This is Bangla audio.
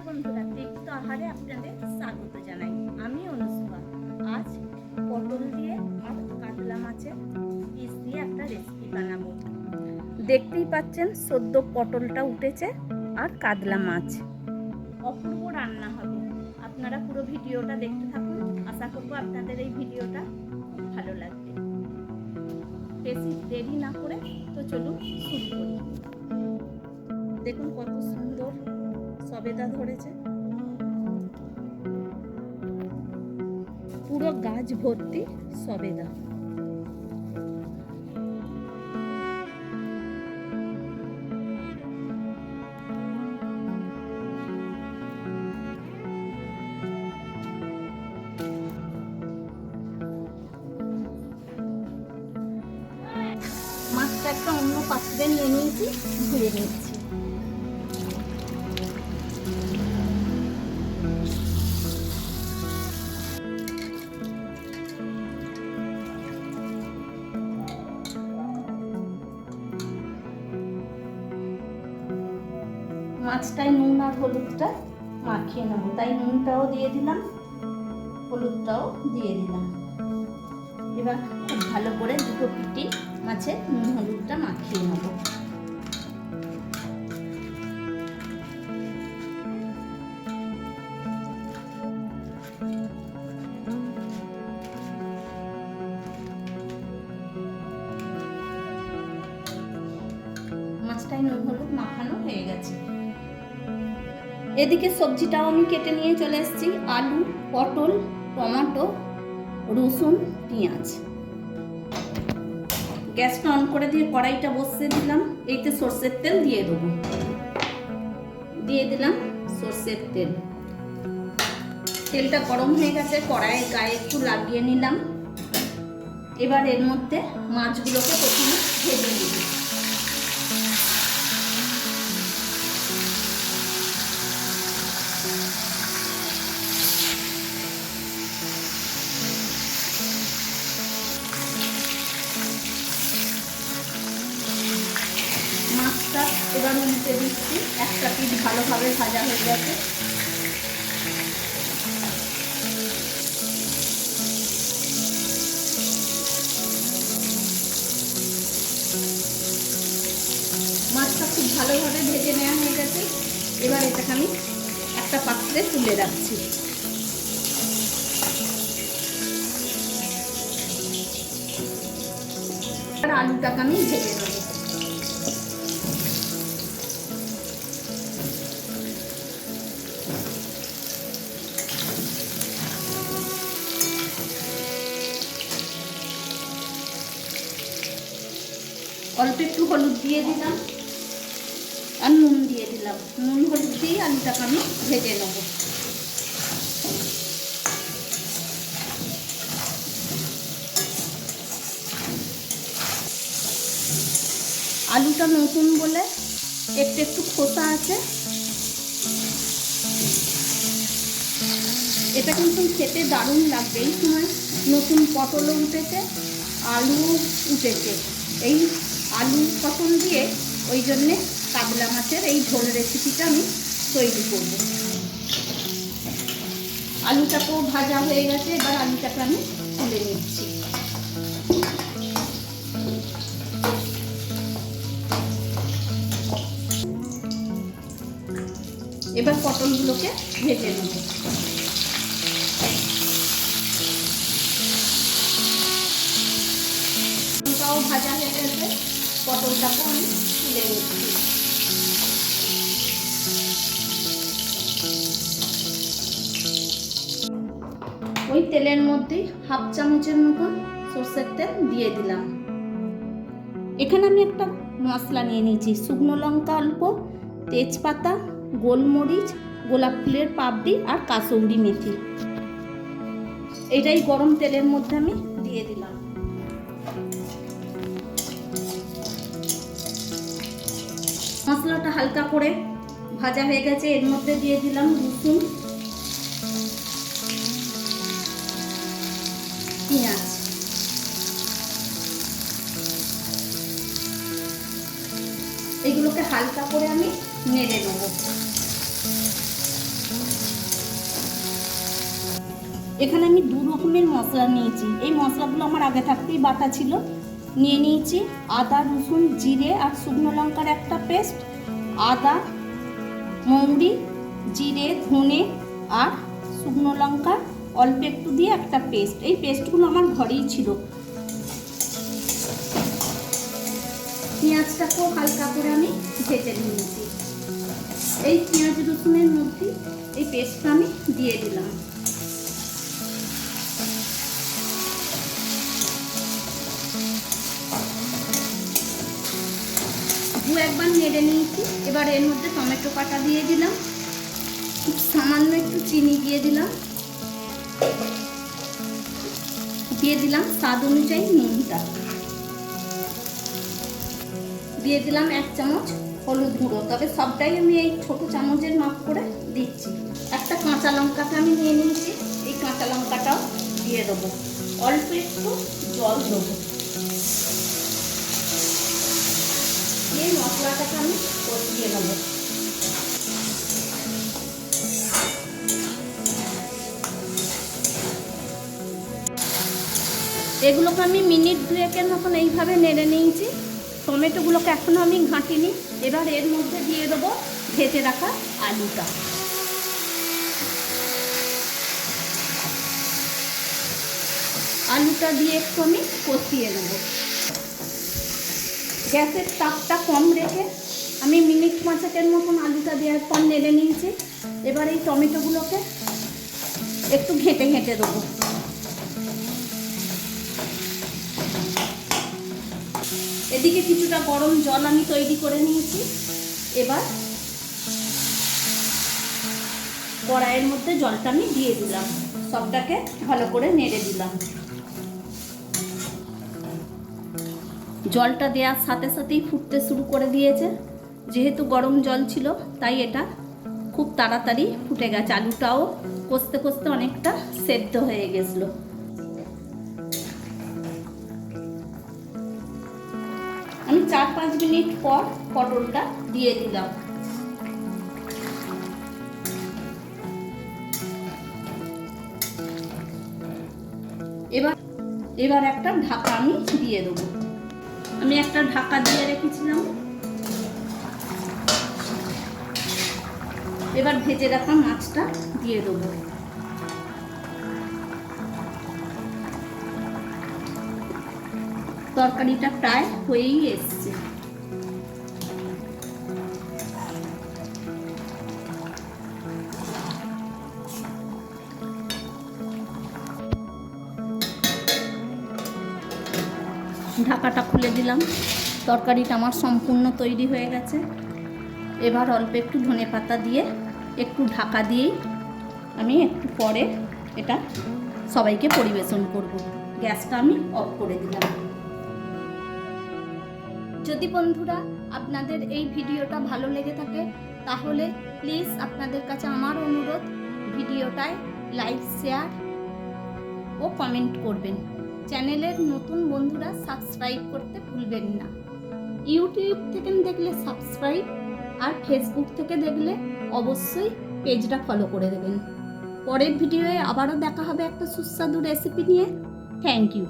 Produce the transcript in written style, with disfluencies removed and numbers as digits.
বন্ধুরা, তৃপ্ত আহারে আপনাদের স্বাগত জানাই। আমি অনুষ্কা। আজ পটল দিয়ে আর কাতলা মাছের পিস দিয়ে একটা রেসিপি বানাবো। দেখতেই পাচ্ছেন সদ্য পটলটা উঠেছে আর কাতলা মাছ। অপূর্ব রান্না হবে। আপনারা পুরো ভিডিওটা দেখতে থাকুন। আশা করব আপনাদের এই ভিডিওটা খুব ভালো লাগবে। বেশি দেরি না করে তো চলুন শুরু করি। দেখুন কত সুন্দর সবেদা ধরেছে, পুরো গাছ ভর্তি সবেদা। মাছটা একটা অন্য পাত্রে নিয়ে নিয়েছি, ধুয়ে নিচ্ছি। মাছটায় নুন আর হলুদটা মাখিয়ে নেব, তাই নুনটাও দিয়ে দিলাম, হলুদটাও দিয়ে দিলাম। এবার খুব ভালো করে দুটো পিটি মাছে নুন হলুদটা মাখিয়ে নেব। মাছটায় নুন হলুদ মাখানো হয়ে গেছে। এদিকে সবজিটাও আমি কেটে নিয়ে চলে এসেছি। আলু, পটল, টমেটো, রসুন, পেঁয়াজ। গ্যাসটা অন করে দিয়ে কড়াইটা বসিয়ে দিলাম। এইতে সর্ষের তেল দিয়ে দেবো। দিয়ে দিলাম সর্ষের তেল। তেলটা গরম হয়ে গেছে, কড়াইয়ের গায়ে একটু লাগিয়ে নিলাম। এবার এর মধ্যে মাছগুলোকে প্রথমে ভেজে নিব। মাছটা এবার উল্টে দিচ্ছি। একটা পিঠ ভালোভাবে ভাজা হয়ে গেছে। মাছটা খুব ভালোভাবে ভেজে নেওয়া হয়ে গেছে। এবার এটাকে আমি একটা পাত্রে তুলে রাখছি। আর আলুটাকে আমি ভেজে নেব। অল্প একটু হলুদ দিয়ে দিলাম আর নুন দিয়ে দিলাম। নুন হলুদ দিয়ে আলুটাকে আমি ভেজে নেব। আলুটা নতুন বলে একটু একটু খোসা আছে। এটা কিন্তু খেতে দারুণ লাগবে। এই সময় নতুন পটলও উঠেছে, আলু উঠেছে। এই আলু পটল দিয়ে ওই জন্যে কাতলা মাছের এই ঝোল রেসিপিটা আমি তৈরি করব। আলুটাকেও ভাজা হয়ে গেছে। এবার আলুটাকে আমি তুলে নিচ্ছি। এবার পটলগুলোকে ভেজে নেব। আলুটাও ভাজা হয়ে গেছে, পটলটাকেও আমি তুলে নিচ্ছি। ওই তেলের মধ্যেই হাফ চামচের মতন সর্ষের তেল দিয়ে দিলাম। এখানে আমি একটা মশলা নিয়ে নিয়েছি। শুকনো লঙ্কা অল্প, তেজপাতা, গোলমরিচ, গোলাপ ফুলের পাপড়ি আর কাসৌরি মেথি। এটাই গরম তেলের মধ্যে আমি দিয়ে দিলাম। মশলাটা হালকা করে ভাজা হয়ে গেছে। এর মধ্যে দিয়ে দিলাম রসুন, পেঁয়াজ। এগুলোকে হালকা করে আমি নেড়ে নেব। এখানে আমি 2 রকমের মশলা নিয়েছি। এই মশলাগুলো আমার আগে থাকতেই বাটা ছিল। নিয়ে নিয়েছি আদা, রসুন, জিরে আর শুকনো লঙ্কার একটা পেস্ট, আদা, মৌরি, জিরে, ধনে আর শুকনো লঙ্কা অল্প একটু দিয়ে একটা পেস্ট। এই পেস্টগুলো আমার ঘরেই ছিল। পেঁয়াজটাকেও হালকা করে আমি ভেজে নিয়েছি। এই পেঁয়াজ রসুনের মধ্যে এই পেস্টটা আমি দিয়ে দিলাম। একবার নেড়ে নিয়েছি। এবার এর মধ্যে টমেটো কাটা দিয়ে দিলাম, খুব সামান্য একটু চিনি দিয়ে দিলাম, স্বাদ অনুযায়ী নুনটা দিয়ে দিলাম, 1 চামচ হলুদ গুঁড়ো, তবে সবটাই আমি এই ছোট চামচের মাপ করে দিচ্ছি। একটা কাঁচা লঙ্কাটা আমি নিয়ে নিয়েছি, এই কাঁচা লঙ্কাটাও দিয়ে দেবো। অল্প একটু জল দেবো। এই মশলাটাকে আমি কষিয়ে নেব। এগুলোকে আমি মিনিট 2-1 মতন এইভাবে নেড়ে নিয়েছি। টমেটোগুলোকে এখনও আমি ঘাঁটিনি। এবার এর মধ্যে দিয়ে দেবো ভেজে রাখা আলুটা। আলুটা দিয়ে একটু আমি কষিয়ে নেব। গ্যাসের তাপটা কম রেখে আমি মিনিট 5-1 মতন আলুটা দেওয়ার পর নেড়ে নিয়েছি। এবার এই টমেটোগুলোকে একটু ঘেঁটে ঘেঁটে দেবো। এদিকে কিছুটা গরম জল আমি তৈরি করে নিয়েছি। এবার কড়াইয়ের মধ্যে জলটা আমি দিয়ে দিলাম, সবটাকে ভালো করে নেড়ে দিলাম। জলটা দেওয়ার সাথে সাথেই ফুটতে শুরু করে দিয়েছে। যেহেতু গরম জল ছিল তাই এটা খুব তাড়াতাড়ি ফুটে গেছে। আলুটাও কষতে কষতে অনেকটা সেদ্ধ হয়ে গেছিলো। আমি 4-5 মিনিট পর পটলটা দিয়ে দিলাম। এবার একটা ঢাকা আমি দিয়ে দেবো। আমি একটা ঢাকা দিয়ে রেখেছিলাম। এবার ভেজে রাখা মাছটা দিয়ে দেবো। তরকারিটা প্রায় হয়েই এসছে। ঢাকাটা খুলে দিলাম। তরকারিটা আমার সম্পূর্ণ তৈরি হয়ে গেছে। এবার অল্প একটু ধনেপাতা দিয়ে একটু ঢাকা দিয়েই আমি একটু পরে এটা সবাইকে পরিবেশন করব। গ্যাসটা আমি অফ করে দিলাম। যদি বন্ধুরা আপনাদের এই ভিডিওটা ভালো লেগে থাকে তাহলে প্লিজ আপনাদের কাছে আমার অনুরোধ, ভিডিওটায় লাইক, শেয়ার ও কমেন্ট করবেন। চ্যানেলের নতুন বন্ধুরা সাবস্ক্রাইব করতে ভুলবেন না। ইউটিউব থেকে দেখলে সাবস্ক্রাইব, আর ফেসবুক থেকে দেখলে অবশ্যই পেজটা ফলো করে দেবেন। পরের ভিডিওয়ে আবারও দেখা হবে একটা সুস্বাদু রেসিপি নিয়ে। Thank you.